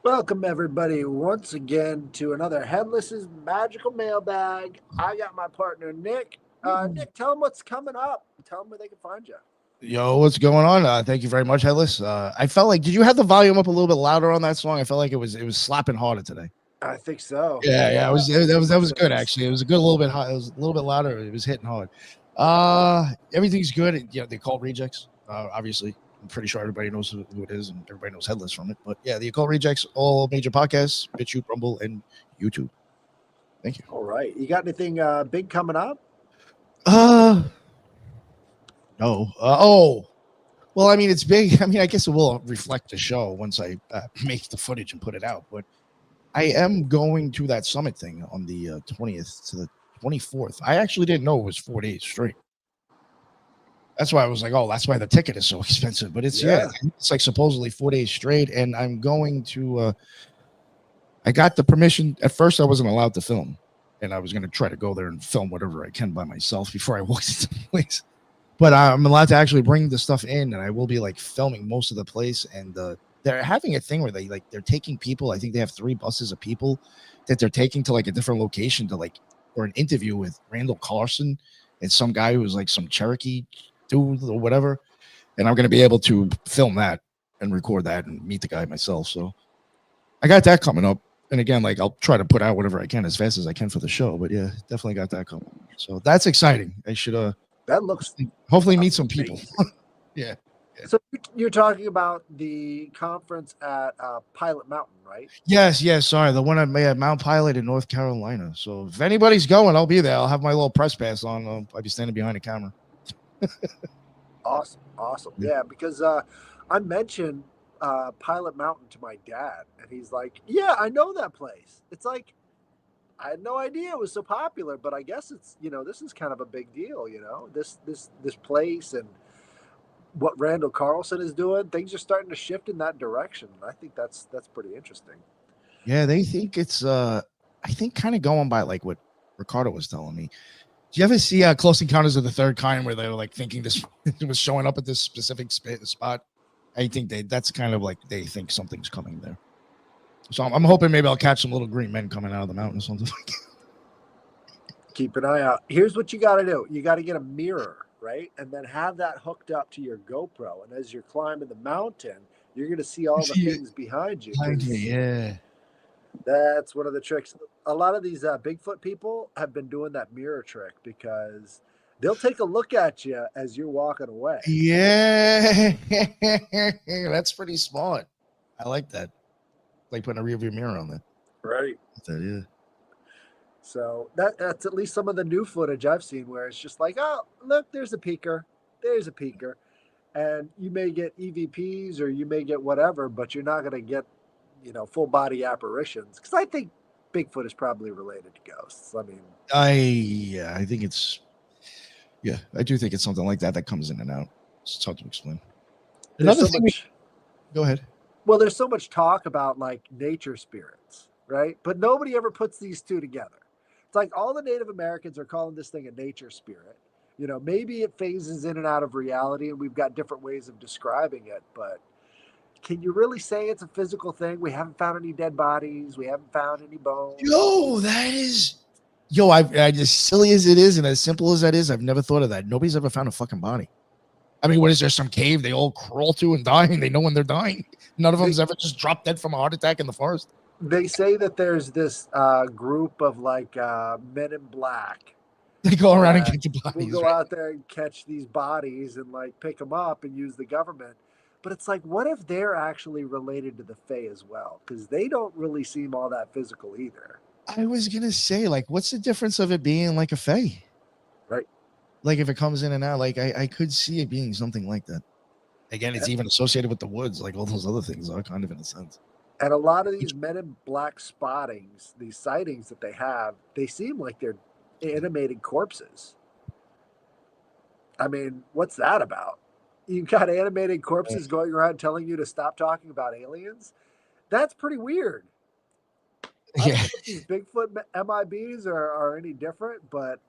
Welcome, everybody, once again to another Headless's Magical Mailbag. I got my partner, Nick. Nick, tell them what's coming up. Tell them where they can find you. Yo, what's going on? Thank you very much, Headless. I felt like, did you have the volume up a little bit louder on that song? I felt like it was slapping harder today. I think so. Yeah, that was good Sense. actually. It was a good little bit hot. It was a little bit louder. It was hitting hard. Everything's good. Yeah, they called rejects. Obviously, I'm pretty sure everybody knows who it is, and everybody knows Headless from it. But yeah, the Occult Rejects, all major podcasts, BitChute, Rumble, and YouTube. Thank you. All right. You got anything big coming up? Uh, no. Well, I mean, it's big. I mean, I guess it will reflect the show once I make the footage and put it out. But I am going to that summit thing on the 20th to the 24th. I actually didn't know it was 4 days straight. That's why I was like, oh, that's why the ticket is so expensive. But it's it's like supposedly 4 days straight. And I'm going to, I got the permission. At first, I wasn't allowed to film. And I was going to try to go there and film whatever I can by myself before I walked into the place. But I'm allowed to actually bring the stuff in, and I will be like filming most of the place. And they're having a thing where they're taking people. I think they have 3 buses of people that they're taking to like a different location to or an interview with Randall Carlson and some guy who was like some Cherokee dude or whatever. And I'm going to be able to film that and record that and meet the guy myself. So I got that coming up. And again, like I'll try to put out whatever I can as fast as I can for the show. But yeah, definitely got that coming. So that's exciting. I should that looks hopefully meet some people. yeah. So you're talking about the conference at Pilot Mountain, right? Yes. Sorry, the one at Mount Pilot in North Carolina. So if anybody's going, I'll be there. I'll have my little press pass on. I'll be standing behind the camera. Awesome. Yeah, because I mentioned Pilot Mountain to my dad, and he's like, "Yeah, I know that place." It's like I had no idea it was so popular, but I guess it's this is kind of a big deal. This place and what Randall Carlson is doing, things are starting to shift in that direction. I think that's pretty interesting. Yeah, they think it's I think kind of going by like what Ricardo was telling me. Do you ever see Close Encounters of the Third Kind where they were like thinking this was showing up at this specific spot? I think that's kind of like they think something's coming there. So I'm hoping maybe I'll catch some little green men coming out of the mountain or something. Keep an eye out. Here's what you got to do. You got to get a mirror, right? And then have that hooked up to your GoPro. And as you're climbing the mountain, you're going to see all the things behind you. Yeah. That's one of the tricks. A lot of these Bigfoot people have been doing that mirror trick because they'll take a look at you as you're walking away. Yeah. That's pretty smart. I like that. Like putting a rear view mirror on there. Right. Yeah. So that's at least some of the new footage I've seen where it's just like, oh, look, there's a peeker. There's a peeker. And you may get EVPs or you may get whatever, but you're not going to get, full body apparitions. Because I think Bigfoot is probably related to ghosts. I mean, I think it's, I do think it's something like that comes in and out. It's tough to explain. Another thing. Go ahead. Well, there's so much talk about like nature spirits, right? But nobody ever puts these two together. It's like all the Native Americans are calling this thing a nature spirit. Maybe it phases in and out of reality and we've got different ways of describing it, but can you really say it's a physical thing? We haven't found any dead bodies. We haven't found any bones. I as silly as it is and as simple as that is, I've never thought of that. Nobody's ever found a fucking body. I mean, what is there, some cave they all crawl to and die and they know when they're dying? None of them's ever just dropped dead from a heart attack in the forest. They say that there's this group of like men in black. They go around and get the bodies. We'll go out there and catch these bodies and like pick them up and use the government. But it's like, what if they're actually related to the Fae as well? Because they don't really seem all that physical either. I was going to say, like, what's the difference of it being like a Fae? Right. Like if it comes in and out, like I could see it being something like that. Again, it's even associated with the woods, like all those other things are kind of in a sense. And a lot of these men in black spottings, these sightings that they have, they seem like they're animated corpses. I mean, what's that about? You've got animated corpses going around telling you to stop talking about aliens. That's pretty weird. I don't know if these Bigfoot MIBs are any different, but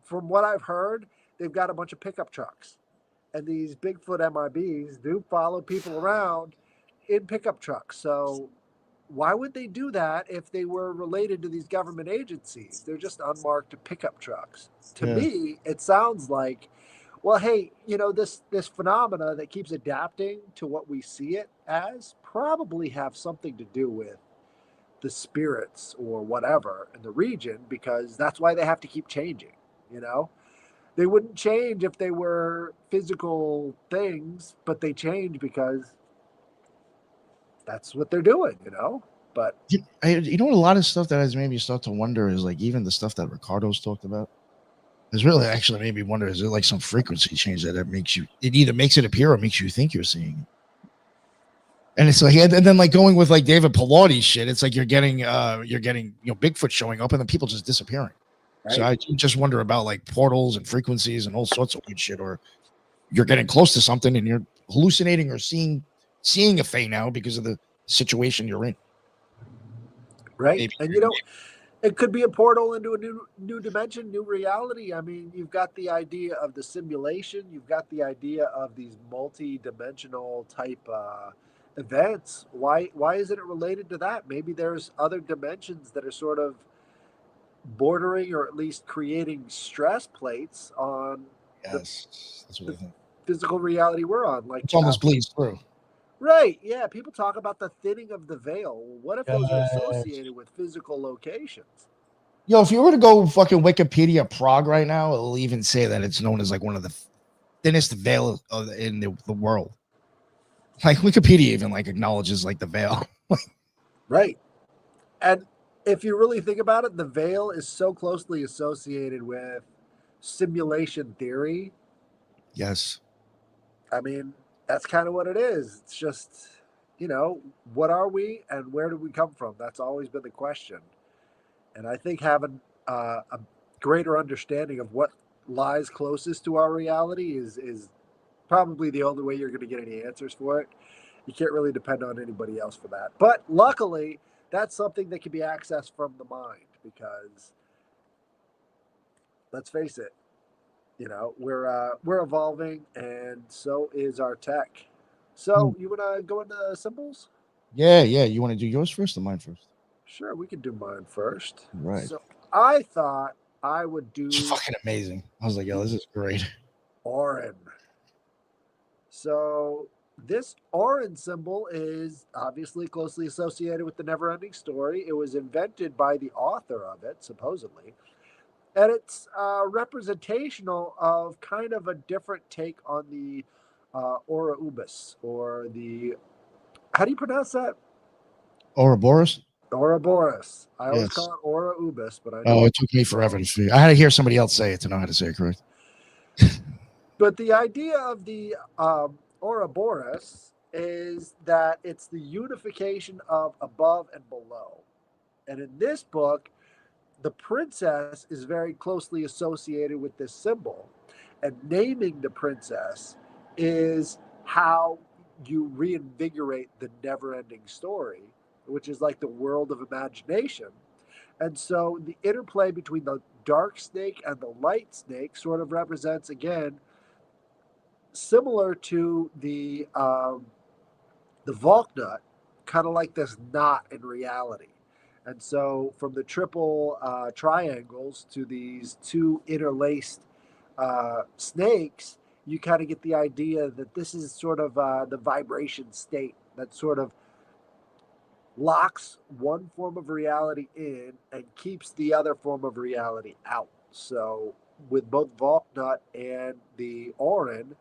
from what I've heard, they've got a bunch of pickup trucks. And these Bigfoot MIBs do follow people around in pickup trucks. So why would they do that if they were related to these government agencies? They're just unmarked pickup trucks. To Yeah. me, it sounds like, well, hey, this phenomena that keeps adapting to what we see it as probably have something to do with the spirits or whatever in the region, because that's why they have to keep changing. You know, they wouldn't change if they were physical things, but they change because that's what they're doing. But You know, a lot of stuff that has made me start to wonder is like even the stuff that Ricardo's talked about. It's really actually made me wonder: is it like some frequency change that makes you? It either makes it appear or makes you think you're seeing it. And it's like, and then like going with like David Pilates shit, it's like you're getting Bigfoot showing up and then people just disappearing. So right, I do just wonder about like portals and frequencies and all sorts of weird shit, or you're getting close to something and you're hallucinating or seeing a Fae now because of the situation you're in. right, Maybe. and it could be a portal into a new dimension, new reality. I mean, you've got the idea of the simulation, you've got the idea of these multi-dimensional type events. Why isn't it related to that? Maybe there's other dimensions that are sort of bordering or at least creating stress plates on the Yes, that's what the I think. physical reality we're on. It's Like, almost bleeds through. right, yeah, people talk about the thinning of the veil. What if those are Yes. associated with physical locations? Yo, if you were to go fucking Wikipedia Prague right now, it'll even say that it's known as like one of the thinnest veil in the world. Like Wikipedia even like acknowledges like the veil. Right. And if you really think about it, the veil is so closely associated with simulation theory. Yes. I mean, that's kind of what it is. It's just, what are we and where do we come from? That's always been the question. And I think having a greater understanding of what lies closest to our reality is probably the only way you're going to get any answers for it. You can't really depend on anybody else for that. But luckily, that's something that can be accessed from the mind, because let's face it, we're evolving, and so is our tech. Hmm. So you want to go into symbols? Yeah, yeah. You want to do yours first or mine first? Sure, we can do mine first. Right. So I thought I would It's do fucking amazing. I was like, yo, the this is great. Orin. So this Orin symbol is obviously closely associated with the never-ending story. It was invented by the author of it, supposedly, and it's representational of kind of a different take on the Aura Ubis, or the, how do you pronounce that? Ouroboros? Ouroboros. I always Yes. call it Aura Ubis, but I know Oh, it's it took me forever to figure. I had to hear somebody else say it to know how to say it correct. But the idea of the Ouroboros is that it's the unification of above and below. And in this book, the princess is very closely associated with this symbol. And naming the princess is how you reinvigorate the never ending story, which is like the world of imagination. And so the interplay between the dark snake and the light snake sort of represents, again, similar to the Valknut, kind of like this knot in reality. And so, from the triple triangles to these two interlaced snakes, you kind of get the idea that this is sort of the vibration state that sort of locks one form of reality in and keeps the other form of reality out. So, with both Valknut and the Orin,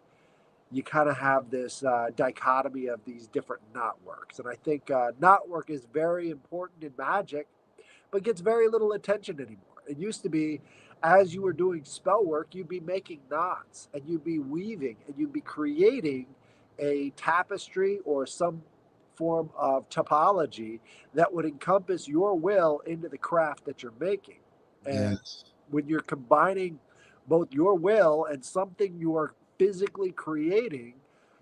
you kind of have this dichotomy of these different knot works. And I think knot work is very important in magic, but gets very little attention anymore. It used to be, as you were doing spell work, you'd be making knots and you'd be weaving and you'd be creating a tapestry or some form of topology that would encompass your will into the craft that you're making. And Yes. when you're combining both your will and something you are physically creating,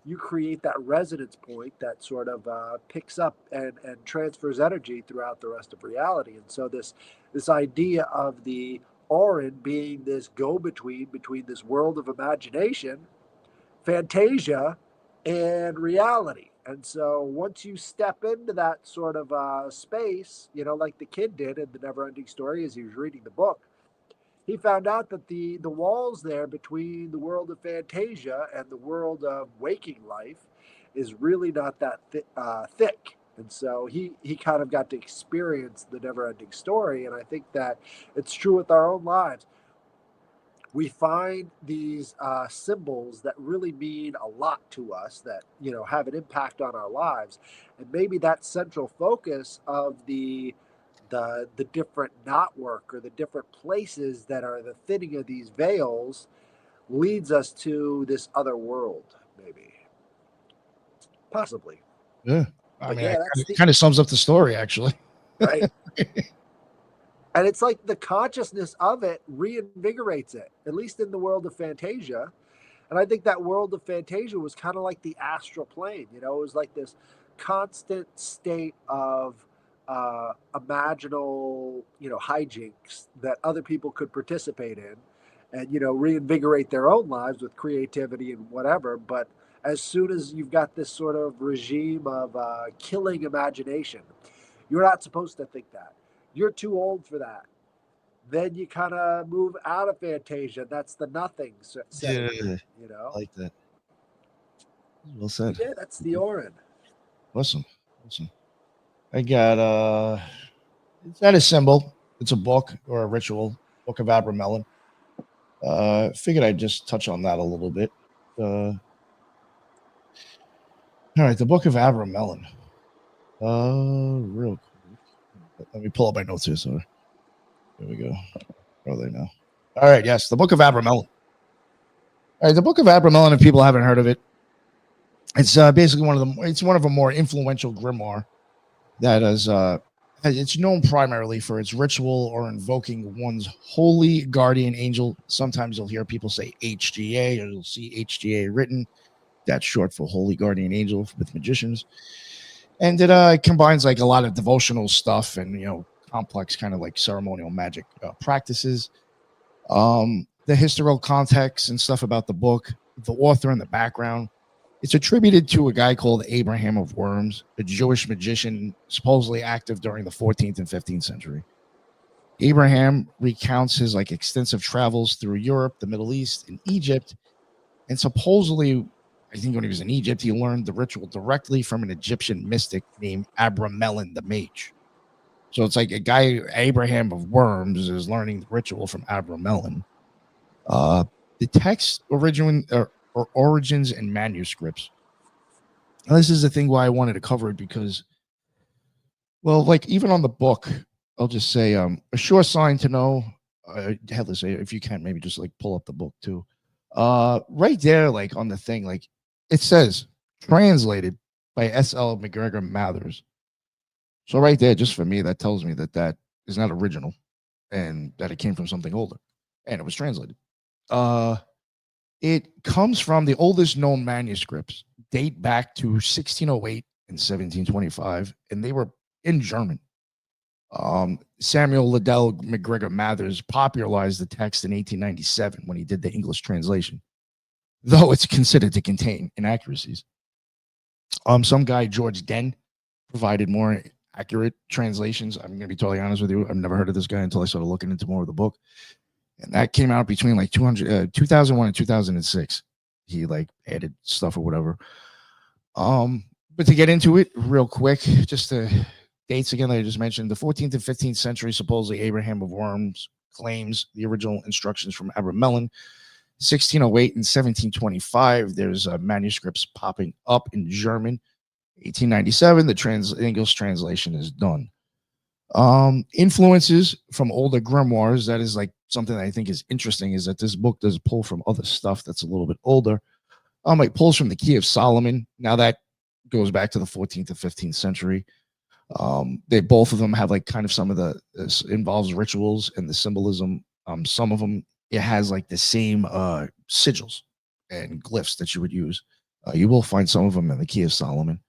you create that resonance point that sort of picks up and transfers energy throughout the rest of reality. And so this idea of the Orin being this go-between this world of imagination, fantasia, and reality. And so once you step into that sort of space, like the kid did in the never ending story as he was reading the book, he found out that the walls there between the world of Fantasia and the world of waking life is really not that thick. And so he kind of got to experience the never ending story. And I think that it's true with our own lives. We find these symbols that really mean a lot to us, that have an impact on our lives, and maybe that central focus of the different knotwork or the different places that are the thinning of these veils leads us to this other world, maybe, possibly. Yeah. I But mean, yeah, that's it the kind of sums up the story, actually. right. And it's like the consciousness of it reinvigorates it, at least in the world of Fantasia. And I think that world of Fantasia was kind of like the astral plane. It was like this constant state of imaginal, hijinks that other people could participate in and, reinvigorate their own lives with creativity and whatever. But as soon as you've got this sort of regime of killing imagination, you're not supposed to think that. You're too old for that. Then you kind of move out of Fantasia. That's the nothing setting Yeah. in. I like that. Well But said. yeah, that's the Orin. Awesome. Awesome. I got it's not a symbol. It's a book or a ritual. Book of Abramelin. Figured I'd just touch on that a little bit. All right, the Book of Abramelin. Real quick. Let me pull up my notes here. So here we go. Where are they now? All right, yes, the Book of Abramelin. All right, the Book of Abramelin. If people haven't heard of it, it's basically it's one of a more influential grimoire that is it's known primarily for its ritual or invoking one's holy guardian angel. Sometimes you'll hear people say HGA, or you'll see HGA written. That's short for Holy Guardian Angel with magicians. And it combines like a lot of devotional stuff and, complex kind of like ceremonial magic practices. The historical context and stuff about the book, the author and the background. It's attributed to a guy called Abraham of Worms, a Jewish magician supposedly active during the 14th and 15th century. Abraham recounts his like extensive travels through Europe, the Middle East, and Egypt. And supposedly, I think when he was in Egypt, he learned the ritual directly from an Egyptian mystic named Abramelin the Mage. So it's like a guy, Abraham of Worms, is learning the ritual from Abramelin. The text origins and manuscripts. And this is the thing why I wanted to cover it because, well, like even on the book, I'll just say a sure sign to know. Headless, if you can, maybe just like pull up the book too. Right there, like on the thing, like it says translated by S.L. McGregor Mathers. So right there, just for me, that tells me that that is not original and that it came from something older and it was translated. It comes from the oldest known manuscripts, date back to 1608 and 1725, and they were in German. Samuel Liddell McGregor Mathers popularized the text in 1897 when he did the English translation, though it's considered to contain inaccuracies. Some guy, George Den, provided more accurate translations. I'm going to be totally honest with you. I've never heard of this guy until I started looking into more of the book. And that came out between like 2001 and 2006. He like added stuff or whatever. But to get into it real quick, just the dates again that I just mentioned, the 14th and 15th century, supposedly Abraham of Worms claims the original instructions from Abramelin. 1608 and 1725, there's manuscripts popping up in German. 1897, the English translation is done. Influences from older grimoires, that is like something that I think is interesting, is that this book does pull from other stuff that's a little bit older. It pulls from the Key of Solomon. Now that goes back to the 14th and 15th century. They both of them have like kind of some of the involves rituals and the symbolism. Some of them it has like the same sigils and glyphs that you would use. You will find some of them in the Key of Solomon.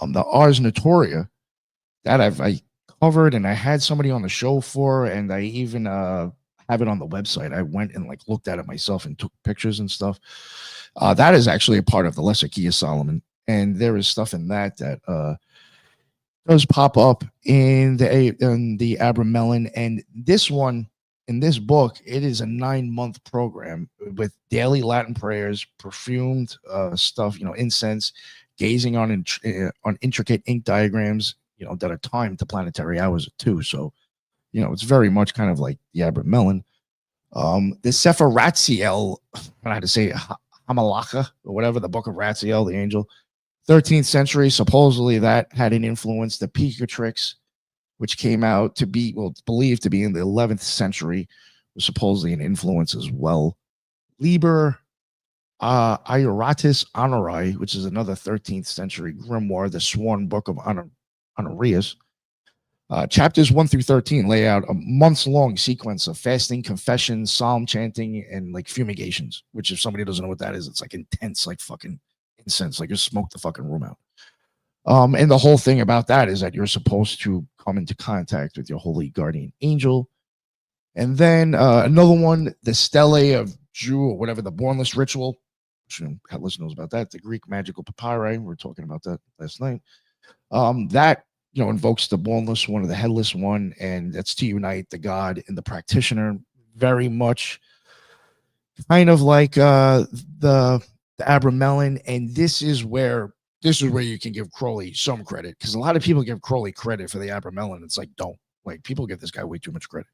The Ars Notoria that I covered and I had somebody on the show for, and I even have it on the website. I went and like looked at it myself and took pictures and stuff. That is actually a part of the Lesser Key of Solomon, and there is stuff in that does pop up in the Abramelin, and this one in this book, it is a 9-month program with daily Latin prayers, perfumed stuff, incense, gazing on intricate ink diagrams, that are timed to planetary hours too. So, it's very much kind of like the Abramelin. The Sefer Ratziel, I don't know how to say Hamalaka or whatever, the Book of Ratziel, the angel. 13th century, supposedly that had an influence. The Picatrix, which came out to be, believed to be in the 11th century, was supposedly an influence as well. Liber Ioratus Honorii, which is another 13th century grimoire, the sworn book of Honorius. Chapters 1 through 13 lay out a months-long sequence of fasting, confessions, psalm chanting, and like fumigations, which if somebody doesn't know what that is, it's like intense, like fucking incense, like you smoke the fucking room out. And the whole thing about that is that you're supposed to come into contact with your holy guardian angel. And then another one, the Stele of Jew, or whatever, the Bornless Ritual. Headless knows about that. The Greek magical papyri. We were talking about that last night. That invokes the Bornless one or the Headless one, and that's to unite the god and the practitioner. Very much kind of like the Abramelin, and this is where you can give Crowley some credit, because a lot of people give Crowley credit for the Abramelin. It's like, don't. Like, people give this guy way too much credit.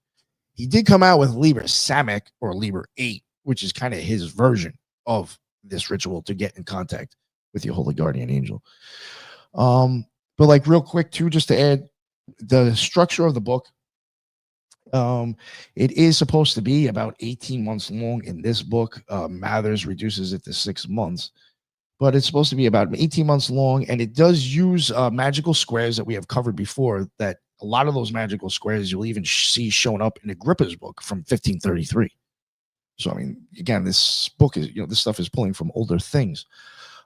He did come out with Liber Samic, or Liber 8, which is kind of his version of this ritual to get in contact with your holy guardian angel. But like real quick too, just to add the structure of the book. It is supposed to be about 18 months long in this book. Mathers reduces it to 6 months, but it's supposed to be about 18 months long, and it does use magical squares that we have covered before. That a lot of those magical squares you'll even see shown up in Agrippa's book from 1533. So I mean, again, this book is this stuff is pulling from older things.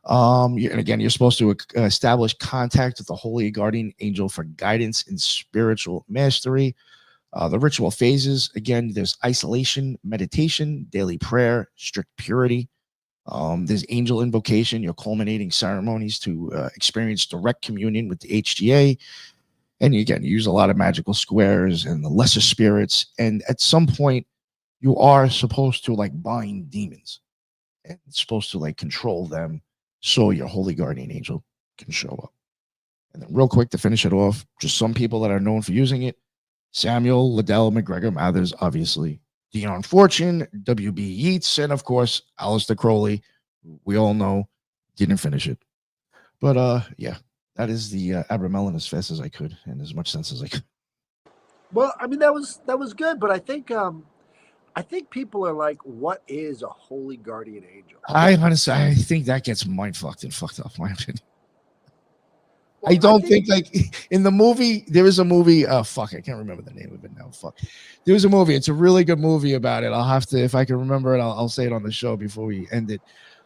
And again, you're supposed to establish contact with the holy guardian angel for guidance and spiritual mastery. The ritual phases, again, there's isolation, meditation, daily prayer, strict purity. There's angel invocation, your culminating ceremonies to experience direct communion with the HGA. And again, you use a lot of magical squares and the lesser spirits. And at some point, you are supposed to like bind demons. And it's supposed to like control them so your holy guardian angel can show up. And then real quick to finish it off, just some people that are known for using it: Samuel Liddell McGregor Mathers, obviously, Dion Fortune, W.B. Yeats, and of course, Aleister Crowley. We all know didn't finish it. But yeah, that is the Abramelin as fast as I could and as much sense as I could. Well, I mean that was good, but I think people are like, what is a holy guardian angel? I think that gets mind fucked and fucked up, my opinion. Well, I don't think like in the movie, there is a movie. Fuck, I can't remember the name of it now. Fuck, there was a movie. It's a really good movie about it. I'll have to, if I can remember it, I'll say it on the show before we end it.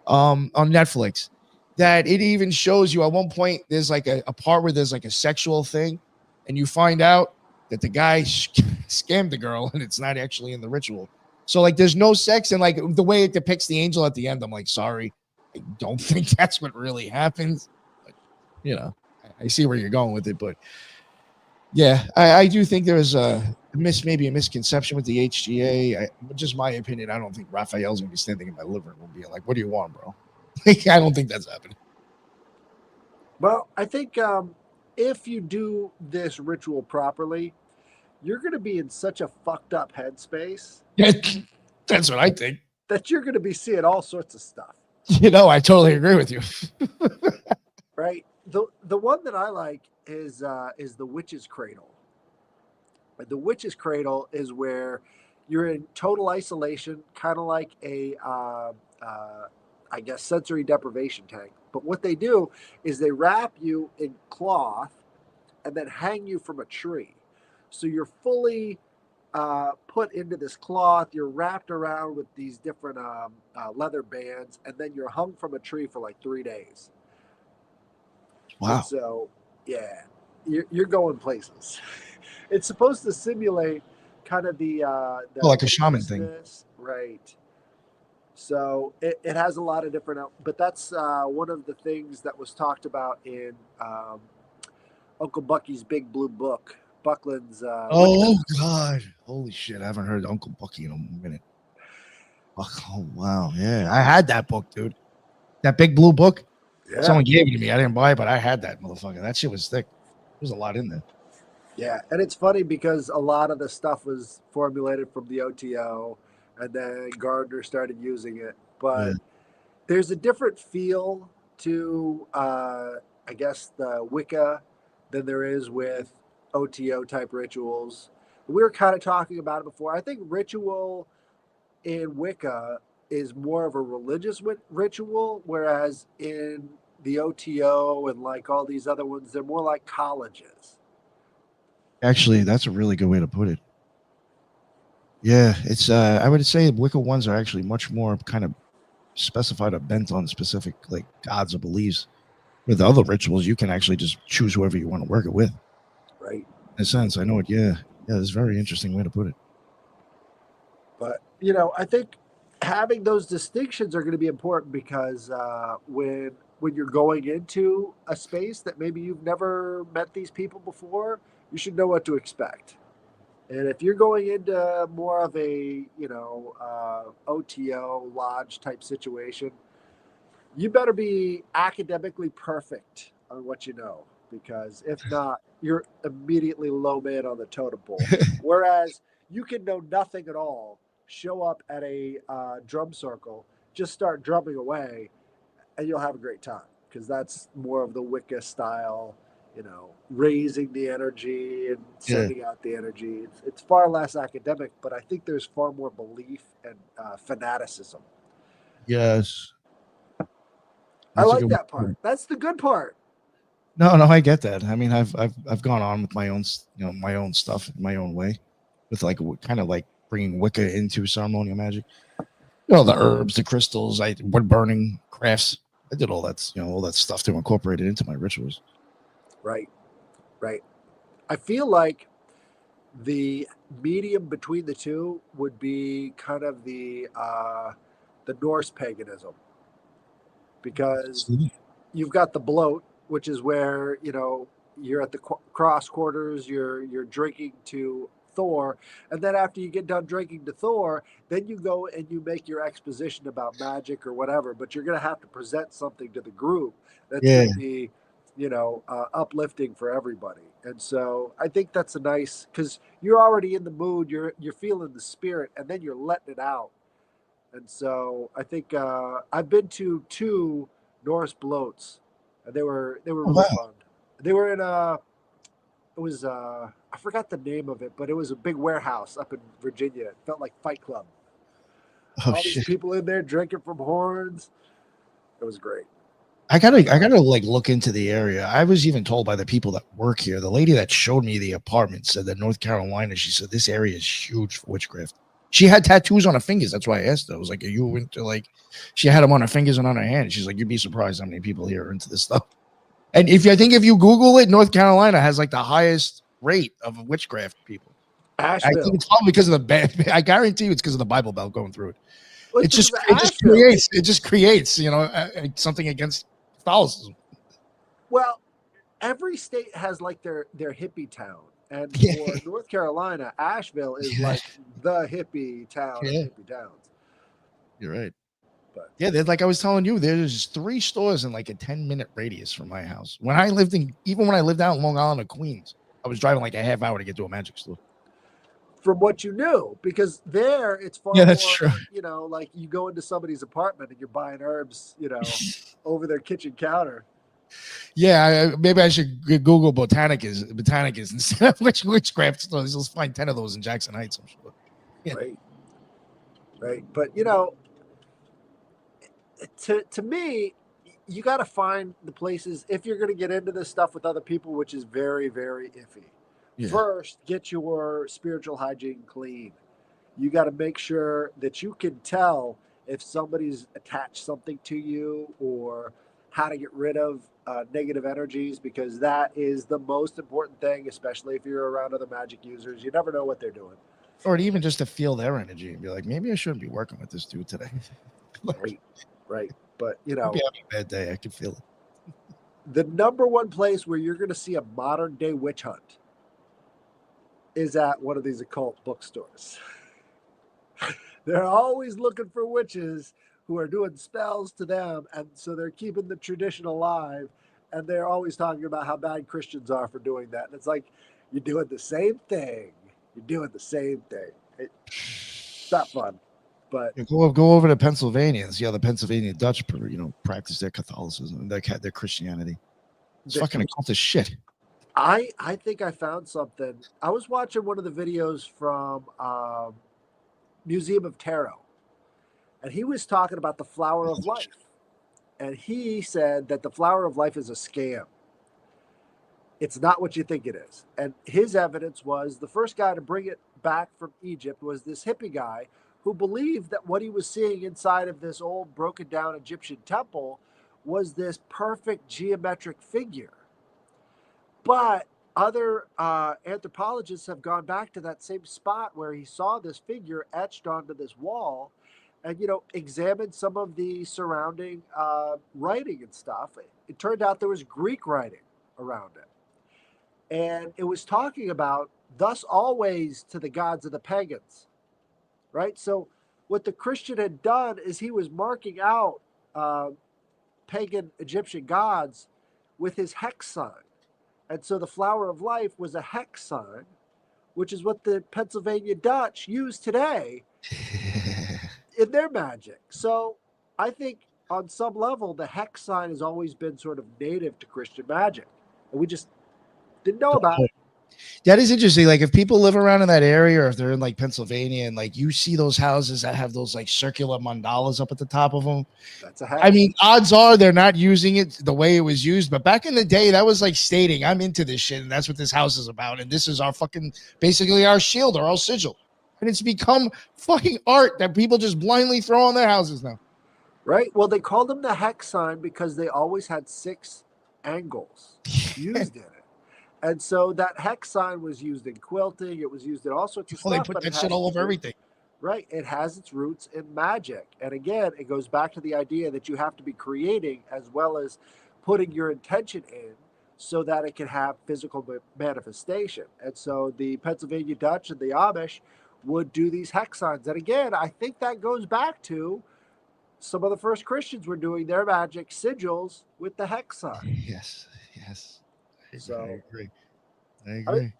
On Netflix, that it even shows you at one point. There's like a part where there's like a sexual thing, and you find out that the guy scammed the girl, and it's not actually in the ritual. So like, there's no sex, and like the way it depicts the angel at the end, I'm like, sorry, I don't think that's what really happens. But, I see where you're going with it, but yeah, I do think there is maybe a misconception with the HGA. Just my opinion. I don't think Raphael's gonna be standing in my living room being like, "What do you want, bro?" I don't think that's happening. Well, I think if you do this ritual properly, you're going to be in such a fucked up headspace. That's what I think. That you're going to be seeing all sorts of stuff. I totally agree with you. Right. The one that I like is the witch's cradle. The witch's cradle is where you're in total isolation, kind of like a I guess sensory deprivation tank. But what they do is they wrap you in cloth and then hang you from a tree. So you're fully put into this cloth. You're wrapped around with these different leather bands, and then you're hung from a tree for like 3 days. Wow. And so, yeah, you're going places. It's supposed to simulate kind of the like a shaman thing, right? So it has a lot of different, but that's one of the things that was talked about in Uncle Bucky's Big Blue Book, Buckland's Wicca. Oh God! Holy shit! I haven't heard Uncle Bucky in a minute. Oh wow! Yeah, I had that book, dude. That big blue book. Yeah, Someone gave it to me. I didn't buy it, but I had that motherfucker. That shit was thick. There's a lot in there. yeah, and it's funny because a lot of the stuff was formulated from the OTO, and then Gardner started using it. Yeah. But there's a different feel to, I guess, the Wicca than there is with OTO type rituals. We were kind of talking about it before. I think ritual in Wicca is more of a religious ritual, whereas in the OTO and like all these other ones, they're more like colleges. Actually, that's a really good way to put it. Yeah, it's. I would say Wicca ones are actually much more kind of specified or bent on specific like gods or beliefs. With the other rituals, you can actually just choose whoever you want to work it with. Right. In a sense, I know it. Yeah, yeah, it's a very interesting way to put it. But I think having those distinctions are going to be important because when you're going into a space that maybe you've never met these people before, you should know what to expect. And if you're going into more of a OTO lodge type situation, you better be academically perfect on what you know, because if not, you're immediately low man on the totem pole. Whereas you can know nothing at all, show up at a drum circle, just start drumming away, and you'll have a great time because that's more of the Wicca style, raising the energy and Yeah. sending out the energy. It's far less academic, but I think there's far more belief and fanaticism. Yes. I That's a like good that one. part. That's the good part. No, no, I get that. I mean, I've gone on with my own, my own stuff, my own way, with like kind of like bringing Wicca into ceremonial magic. The herbs, the crystals, wood burning, crafts. I did all that, all that stuff to incorporate it into my rituals. Right, right. I feel like the medium between the two would be kind of the Norse paganism, because you've got the bloat, which is where you're at the cross quarters, you're drinking to Thor, and then after you get done drinking to Thor, then you go and you make your exposition about magic or whatever. But you're going to have to present something to the group that's Yeah, going to be uplifting for everybody. And so I think that's a nice, because you're already in the mood, you're feeling the spirit, and then you're letting it out. And so I think I've been to two Norse bloats, and they were oh, really wow. fun. They were in a it was I forgot the name of it, but it was a big warehouse up in Virginia. It felt like Fight Club. Oh All these shit. people in there drinking from horns. It was great. I gotta like look into the area. I was even told by the people that work here. The lady that showed me the apartment said that North Carolina. She said this area is huge for witchcraft. She had tattoos on her fingers. That's why I asked her. I was like, "Are you into like?" She had them on her fingers and on her hand. She's like, "You'd be surprised how many people here are into this stuff." And if you Google it, North Carolina has like the highest rate of witchcraft people. I think Asheville. it's probably because of the bad. I guarantee you, it's because of the Bible Belt going through it. Well, It it's because just of it just Asheville. creates it just creates something against Catholicism. Well, every state has like their hippie town, and Yeah, for North Carolina, Asheville is yeah, like the hippie town of yeah. hippie towns. You're right. But Yeah, like I was telling you, there's 3 stores in like a 10-minute radius from my house. Even when I lived out in Long Island or Queens, I was driving like a half hour to get to a magic store. from what you knew, because there it's far Yeah, that's true. more, like you go into somebody's apartment and you're buying herbs, over their kitchen counter. Yeah, maybe I should Google botanicus instead of witchcraft stores. You'll find 10 of those in Jackson Heights, I'm sure. Yeah, Right, right. But to me, you got to find the places if you're going to get into this stuff with other people, which is very, very iffy. yeah. First, get your spiritual hygiene clean. You got to make sure that you can tell if somebody's attached something to you, or how to get rid of negative energies, because that is the most important thing, especially if you're around other magic users. You never know what they're doing. Or even just to feel their energy and be like, maybe I shouldn't be working with this dude today. Right, right. But I'd be having a bad day. I can feel it. the number one place where you're going to see a modern day witch hunt is at one of these occult bookstores. They're always looking for witches who are doing spells to them, and so they're keeping the tradition alive. And they're always talking about how bad Christians are for doing that. And it's like you're doing the same thing. You're doing the same thing. It's not fun, but You go over to Pennsylvania and see how the Pennsylvania Dutch, practice their Catholicism, their Christianity. It's the, fucking occult as shit. I think I found something. I was watching one of the videos from Museum of Tarot, and he was talking about the flower of life. And he said that the flower of life is a scam. It's not what you think it is. And his evidence was the first guy to bring it back from Egypt was this hippie guy who believed that what he was seeing inside of this old broken down Egyptian temple was this perfect geometric figure. But other anthropologists have gone back to that same spot where he saw this figure etched onto this wall and, examined some of the surrounding writing and stuff. It turned out there was Greek writing around it. And it was talking about, thus always to the gods of the pagans, right? So what the Christian had done is he was marking out pagan Egyptian gods with his hex sign. And so the flower of life was a hex sign, which is what the Pennsylvania Dutch use today in their magic. So I think on some level, the hex sign has always been sort of native to Christian magic. And we just didn't know about it. That is interesting. Like if people live around in that area or if they're in like Pennsylvania and like you see those houses that have those like circular mandalas up at the top of them. That's a hex. I mean, odds are they're not using it the way it was used. But back in the day, that was like stating, I'm into this shit. And that's what this house is about. And this is our fucking, basically our shield or our sigil. And it's become fucking art that people just blindly throw on their houses now. Right. Well, they called them the hex sign because they always had 6 angles used in it. And so that hex sign was used in quilting. It was used in all sorts of stuff. They put that shit all over everything. Right. It has its roots in magic. And again, it goes back to the idea that you have to be creating as well as putting your intention in so that it can have physical manifestation. And so the Pennsylvania Dutch and the Amish would do these hex signs. And again, I think that goes back to some of the first Christians were doing their magic sigils with the hex sign. Yes. So I agree. I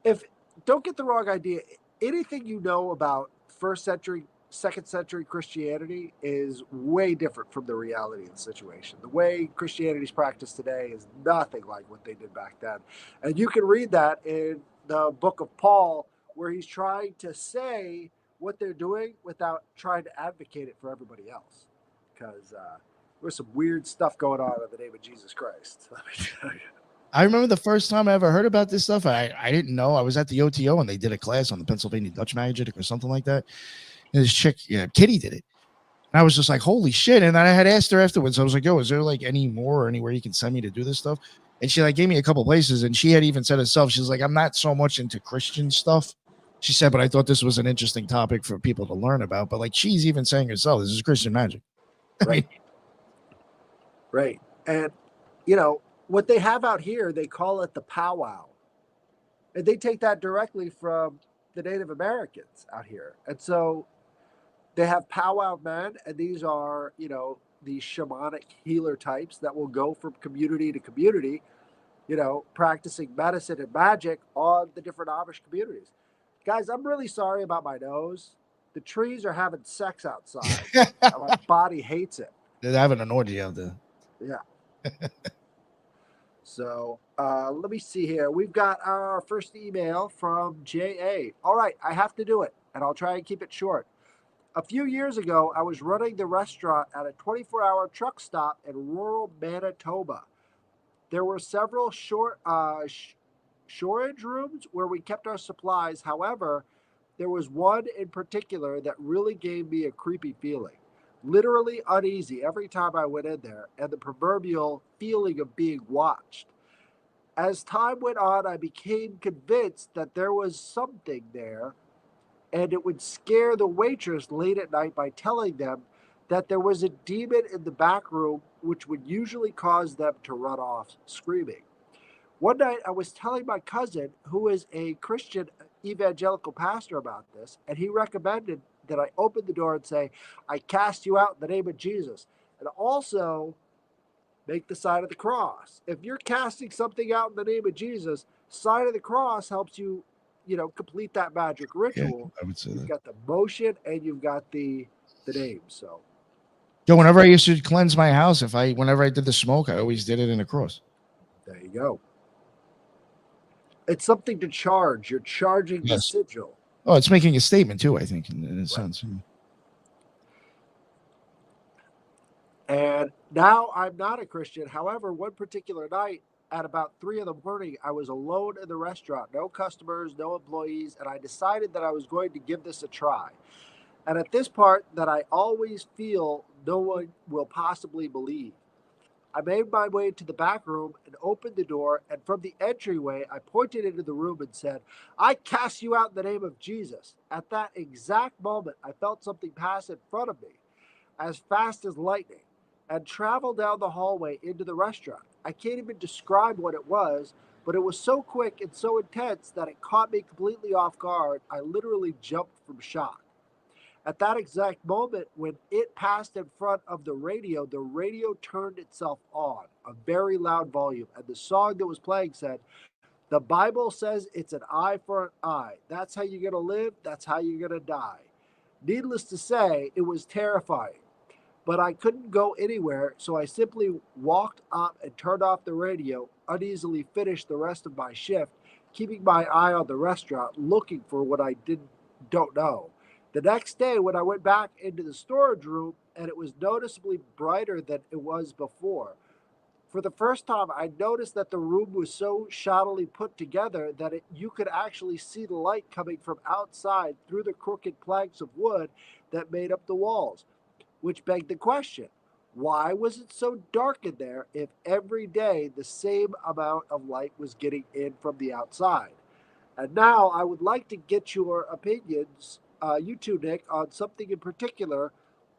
mean, don't get the wrong idea. Anything you know about first century, second century Christianity is way different from the reality of the situation. The way Christianity is practiced today is nothing like what they did back then. And you can read that in the book of Paul, where he's trying to say what they're doing without trying to advocate it for everybody else. Because there's some weird stuff going on in the name of Jesus Christ. Let me tell you. I remember the first time I ever heard about this stuff. I didn't know. I was at the OTO and they did a class on the Pennsylvania Dutch magic or something like that. And this chick, Kitty did it. And I was just like, holy shit. And then I had asked her afterwards. I was like, yo, is there like any more or anywhere you can send me to do this stuff? And she like gave me a couple places. And she had even said herself, she's like, I'm not so much into Christian stuff. She said, but I thought this was an interesting topic for people to learn about. But like she's even saying herself, this is Christian magic. Right. Right. And, what they have out here, they call it the powwow. And they take that directly from the Native Americans out here. And so they have powwow men, and these are, these shamanic healer types that will go from community to community, practicing medicine and magic on the different Amish communities. Guys, I'm really sorry about my nose. The trees are having sex outside. My body hates it. They're having an orgy out there. Yeah. So let me see here. We've got our first email from JA. All right, I have to do it, and I'll try and keep it short. A few years ago, I was running the restaurant at a 24-hour truck stop in rural Manitoba. There were several storage rooms where we kept our supplies. However, there was one in particular that really gave me a creepy feeling. Literally uneasy every time I went in there, and the proverbial feeling of being watched. As time went on, I became convinced that there was something there, and it would scare the waitress late at night by telling them that there was a demon in the back room which would usually cause them to run off screaming. One night I was telling my cousin, who is a Christian evangelical pastor, about this, and he recommended that I open the door and say, I cast you out in the name of Jesus. And also make the sign of the cross. If you're casting something out in the name of Jesus, sign of the cross helps you, complete that magic Yeah, ritual. I would say You've that. got the motion and you've got the name. So Yo, whenever I used to cleanse my house, whenever I did the smoke, I always did it in a cross. there you go. It's something to charge. You're charging the Yes. sigil. Oh, it's making a statement too, I think, in a Right. sense. And now I'm not a Christian. However, one particular night at about 3 in the morning, I was alone in the restaurant, no customers, no employees, and I decided that I was going to give this a try. And at this part that I always feel no one will possibly believe, I made my way to the back room and opened the door. And from the entryway, I pointed into the room and said, I cast you out in the name of Jesus. At that exact moment, I felt something pass in front of me as fast as lightning and travel down the hallway into the restaurant. I can't even describe what it was, but it was so quick and so intense that it caught me completely off guard. I literally jumped from shock. At that exact moment, when it passed in front of the radio turned itself on, a very loud volume, and the song that was playing said, the Bible says it's an eye for an eye. That's how you're going to live. That's how you're going to die. Needless to say, it was terrifying, but I couldn't go anywhere, so I simply walked up and turned off the radio, uneasily finished the rest of my shift, keeping my eye on the restaurant, looking for what I don't know. The next day, when I went back into the storage room, and it was noticeably brighter than it was before. For the first time, I noticed that the room was so shoddily put together that you could actually see the light coming from outside through the crooked planks of wood that made up the walls, which begged the question, why was it so dark in there if every day the same amount of light was getting in from the outside? And now I would like to get your opinions, you two, Nick, on something in particular.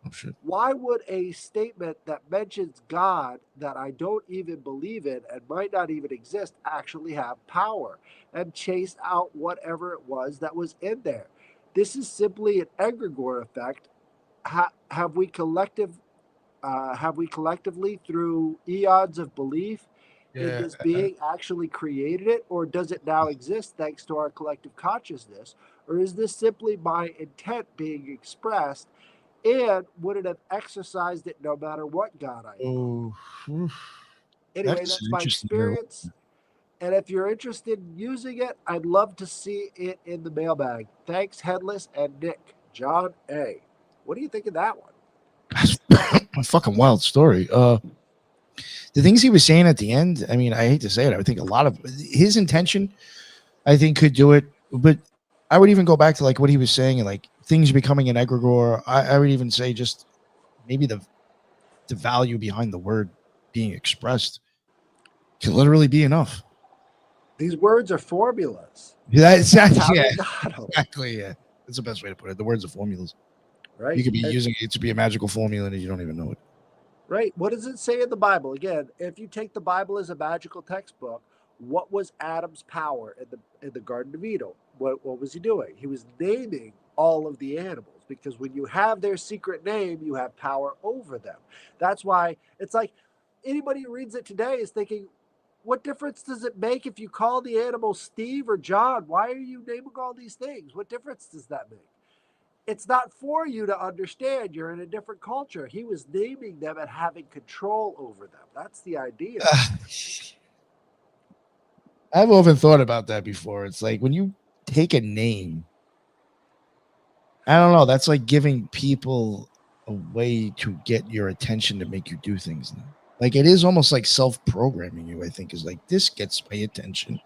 Oh shit. Why would a statement that mentions God that I don't even believe in and might not even exist actually have power and chase out whatever it was that was in there? This is simply an egregore effect. Have we collectively, through eons of belief in Yeah. this being, actually created it, or does it now exist thanks to our collective consciousness, or is this simply my intent being expressed? And would it have exercised it no matter what God I am? Oh, Anyway, that's that's an my interesting. experience. And if you're interested in using it, I'd love to see it in the mailbag. Thanks, Headless and Nick. John A. What do you think of that one? That's a fucking wild story. The things he was saying at the end, I mean, I hate to say it, I would think a lot of his intention, I think, could do it. But I would even go back to like what he was saying and like things becoming an egregore. I would even say just maybe the value behind the word being expressed can literally be enough. These words are formulas. That's That's how yeah, they got them, exactly. Yeah, that's the best way to put it. The words are formulas. You right? could be And using it to be a magical formula and you don't even know it. right. What does it say in the Bible? Again, if you take the Bible as a magical textbook, what was Adam's power in the Garden of Eden? What was he doing? He was naming all of the animals, because when you have their secret name, you have power over them. That's why it's like anybody who reads it today is thinking, what difference does it make if you call the animal Steve or John? Why are you naming all these things? What difference does that make? It's not for you to understand. You're in a different culture. He was naming them and having control over them. That's the idea. I've often thought about that before. It's like when you take a name, I don't know, that's like giving people a way to get your attention to make you do things now. Like it is almost like self-programming you, I think, is like this gets my attention.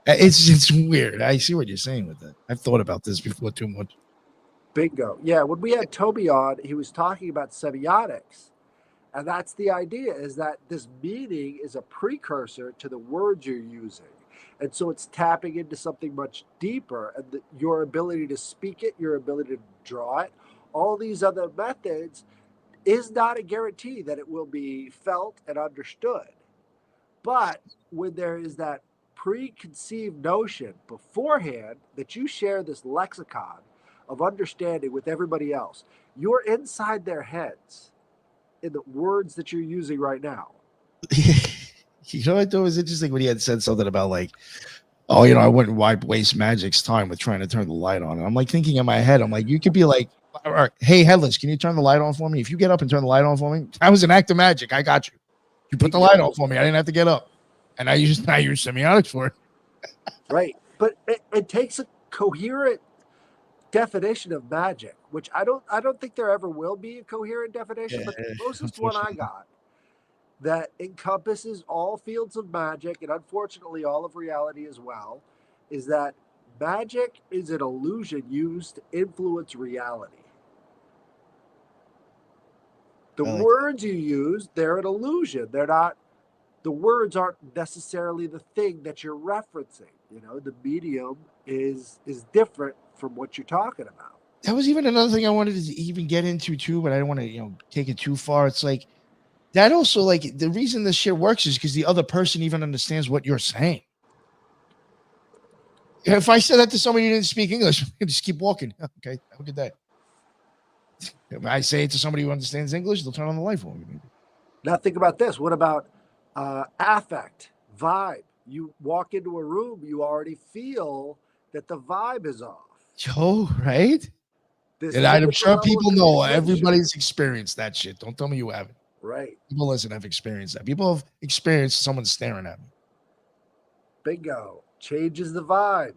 It's weird. I see what you're saying with that. I've thought about this before too much. Bingo. Yeah, when we had Toby on, he was talking about semiotics. And that's the idea, is that this meaning is a precursor to the words you're using. And so it's tapping into something much deeper, and your ability to speak it, your ability to draw it, all these other methods is not a guarantee that it will be felt and understood. But when there is that preconceived notion beforehand that you share this lexicon of understanding with everybody else, you're inside their heads in the words that you're using right now. You know, I thought it was interesting when he had said something about like, oh, you know, I wouldn't waste Magic's time with trying to turn the light on. And I'm like thinking in my head, I'm like, you could be like, all right, hey, Headless, can you turn the light on for me? If you get up and turn the light on for me, that was an act of magic. I got you. You put the light on for me. I didn't have to get up. And I use semiotics for it. Right. But it takes a coherent definition of magic, which I don't think there ever will be a coherent definition, Yeah, but the closest one I got that encompasses all fields of magic and unfortunately all of reality as well is that magic is an illusion used to influence reality. The like words you use, they're an illusion. They're not, the words aren't necessarily the thing that you're referencing. You know, the medium is different from what you're talking about. that was even another thing I wanted to even get into too, but I don't want to, take it too far. It's like that also, like the reason this shit works is because the other person even understands what you're saying. If I said that to somebody who didn't speak English, I just keep walking. Okay, have a good day. If I say it to somebody who understands English, they'll turn on the light for me. Now think about this. What about affect, vibe? You walk into a room, you already feel that the vibe is off. Joe, right? This And I'm typical sure level of people know communication. everybody's experienced that shit. Don't tell me you haven't. Right. People listen have experienced that. People have experienced someone staring at me. Bingo. Changes the vibe.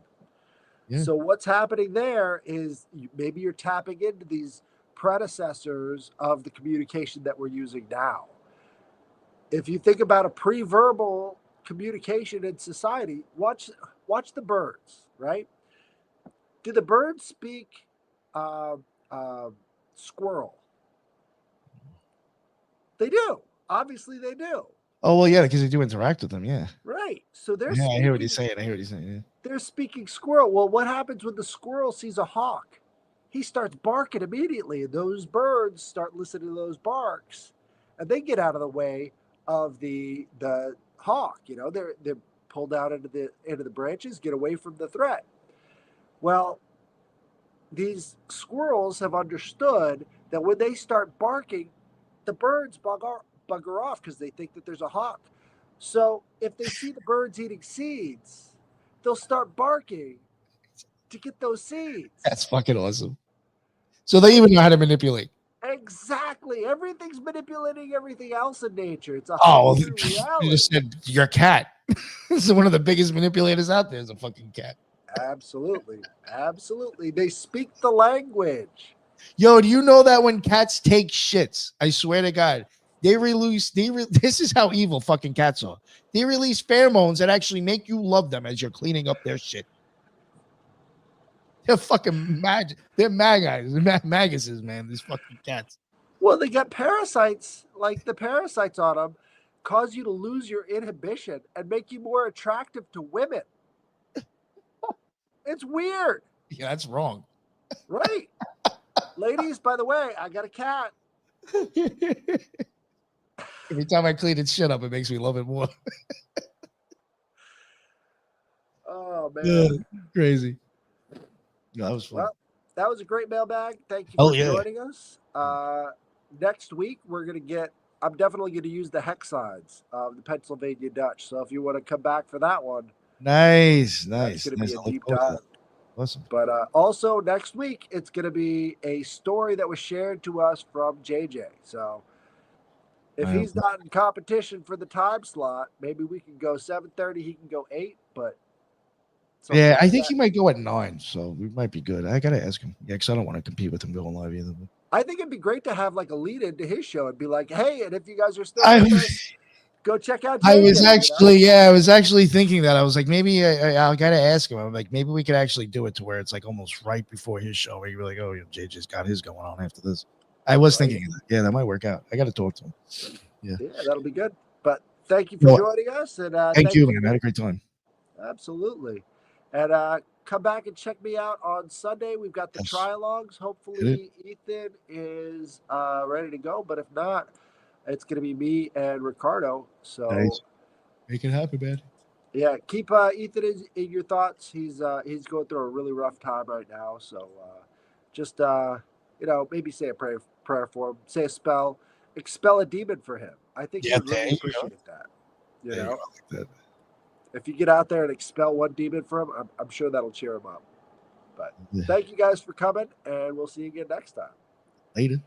Yeah. So what's happening there is maybe you're tapping into these predecessors of the communication that we're using now. If you think about a pre-verbal communication in society, watch the birds, right? Do the birds speak uh, uh, squirrel? They do. Obviously, they do. Oh well, yeah, because they do interact with them. Yeah. Right. So they're Yeah, I hear what he's speaking. saying. Yeah. They're speaking squirrel. Well, what happens when the squirrel sees a hawk? He starts barking immediately, and those birds start listening to those barks, and they get out of the way of the hawk. You know, they're pulled out into the branches, get away from the threat. Well, these squirrels have understood that when they start barking, the birds bugger off because they think that there's a hawk. So if they see the birds eating seeds, they'll start barking to get those seeds. That's fucking awesome. So they even know how to manipulate. Exactly. Everything's manipulating everything else in nature. It's a Oh, reality. you just said your cat. This is one of the biggest manipulators out there is a fucking cat. Absolutely. Absolutely. They speak the language. Yo, do you know that when cats take shits, I swear to God, this is how evil fucking cats are. They release pheromones that actually make you love them as you're cleaning up their shit. They're fucking they're maguses, man. These fucking cats. Well, they got parasites, like the parasites on them, cause you to lose your inhibition and make you more attractive to women. It's weird. Yeah, that's wrong. Right. Ladies, by the way, I got a cat. Every time I clean its shit up, it makes me love it more. Oh, man. Crazy. No, that was fun. Well, that was a great mailbag. Thank you for joining us. Next week, I'm definitely going to use the hex signs of the Pennsylvania Dutch. So if you want to come back for that one, nice. It's going to be a deep dive. Awesome. But also next week, it's going to be a story that was shared to us from JJ. So if he's not in competition for the time slot, maybe we can go 7:30. He can go 8. But yeah, I think he might go at 9. So we might be good. I got to ask him. Yeah, because I don't want to compete with him going live either. But I think it'd be great to have like a lead into his show and be like, hey, and if you guys are still go check out JJ, I was actually thinking that. I was like, maybe I got to ask him. I'm like, maybe we could actually do it to where it's like almost right before his show where you're like, oh, JJ's got his going on after this. I was thinking of that. Yeah, that might work out. I got to talk to him. Yeah, that'll be good. But thank you for joining us. And thank you, man. I had a great time. Absolutely. And come back and check me out on Sunday. We've got the Yes. trialogues. Hopefully, Ethan is ready to go. But if not, it's going to be me and Ricardo. So Nice. Make it happen, man. yeah, keep Ethan in your thoughts. He's going through a really rough time right now. So just maybe say a prayer for him. Say a spell, expel a demon for him. I think he Yeah, would there really you go. appreciate that. You There you know, go. I like that. if you get out there and expel one demon for him, I'm sure that'll cheer him up. But Yeah. thank you guys for coming, and we'll see you again next time. Later.